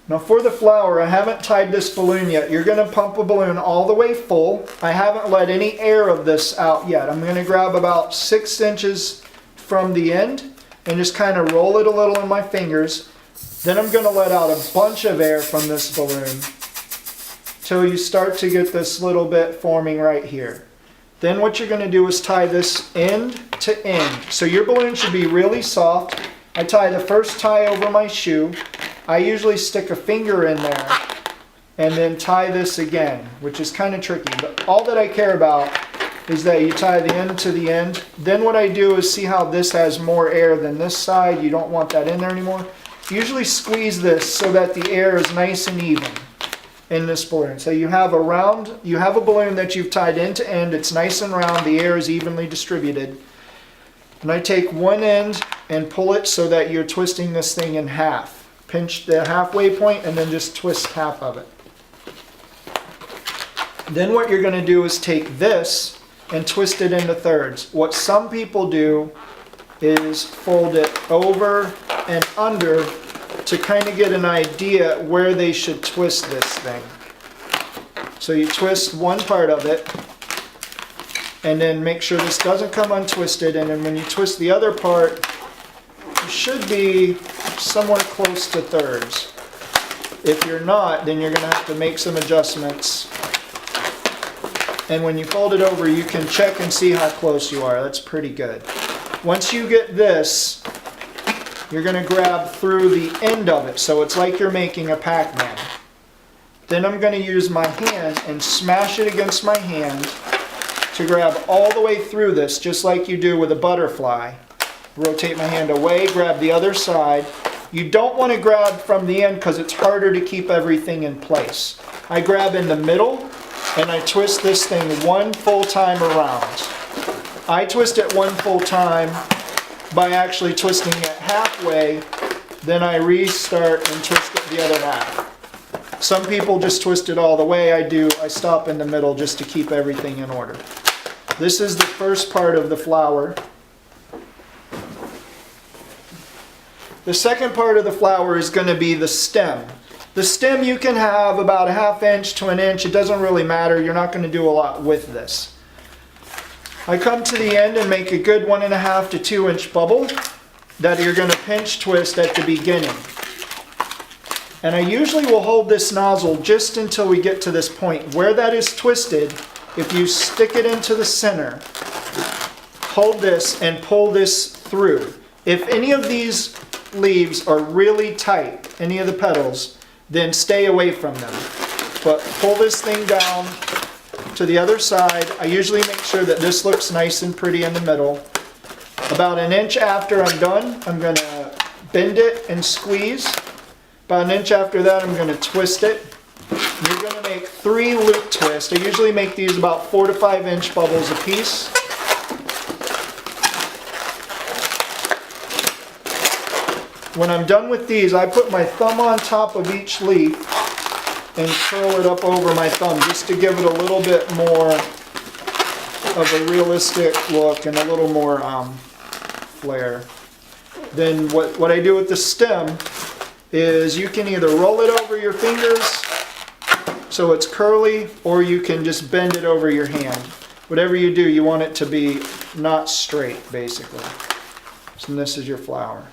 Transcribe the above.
Now for the flower, I haven't tied this balloon yet. You're going to pump a balloon all the way full. I haven't let any air of this out yet. I'm going to grab about 6 inches from the end and just kind of roll it a little in my fingers. Then I'm going to let out a bunch of air from this balloon till you start to get this little bit forming right here. Then what you're going to do is tie this end to end. So your balloon should be really soft. I tie the first tie over my shoe. I usually stick a finger in there and then tie this again, which is kind of tricky. But all that I care about is that you tie the end to the end. Then what I do is see how this has more air than this side. You don't want that in there anymore. Usually squeeze this so that the air is nice and even in this balloon. So you have a balloon that you've tied end to end. It's nice and round. The air is evenly distributed. And I take one end and pull it so that you're twisting this thing in half. Pinch the halfway point and then just twist half of it. Then what you're going to do is take this and twist it into thirds. What some people do is fold it over and under to kind of get an idea where they should twist this thing. So you twist one part of it and then make sure this doesn't come untwisted, and then when you twist the other part, you should be somewhere close to thirds. If you're not, then you're going to have to make some adjustments. And when you fold it over, you can check and see how close you are. That's pretty good. Once you get this, you're going to grab through the end of it, so it's like you're making a Pac-Man. Then I'm going to use my hand and smash it against my hand to grab all the way through this, just like you do with a butterfly. Rotate my hand away, grab the other side. You don't want to grab from the end because it's harder to keep everything in place. I grab in the middle and I twist this thing one full time around. I twist it one full time by actually twisting it halfway, then I restart and twist it the other half. Some people just twist it all the way. I stop in the middle just to keep everything in order. This is the first part of the flower. The second part of the flower is going to be the stem. The stem you can have about a ½ inch to an inch. It doesn't really matter. You're not going to do a lot with this. I come to the end and make a good 1½ to 2 inch bubble that you're going to pinch twist at the beginning. And I usually will hold this nozzle just until we get to this point. Where that is twisted, if you stick it into the center, hold this and pull this through. If any of these leaves are really tight, any of the petals, then stay away from them. But pull this thing down to the other side. I usually make sure that this looks nice and pretty in the middle. About an inch after I'm done, I'm going to bend it and squeeze. About an inch after that, I'm going to twist it. You're going to make 3 loop twists. I usually make these about 4 to 5 inch bubbles a piece. When I'm done with these, I put my thumb on top of each leaf and curl it up over my thumb just to give it a little bit more of a realistic look and a little more flair. Then what I do with the stem is you can either roll it over your fingers so it's curly, or you can just bend it over your hand. Whatever you do, you want it to be not straight, basically. So this is your flower.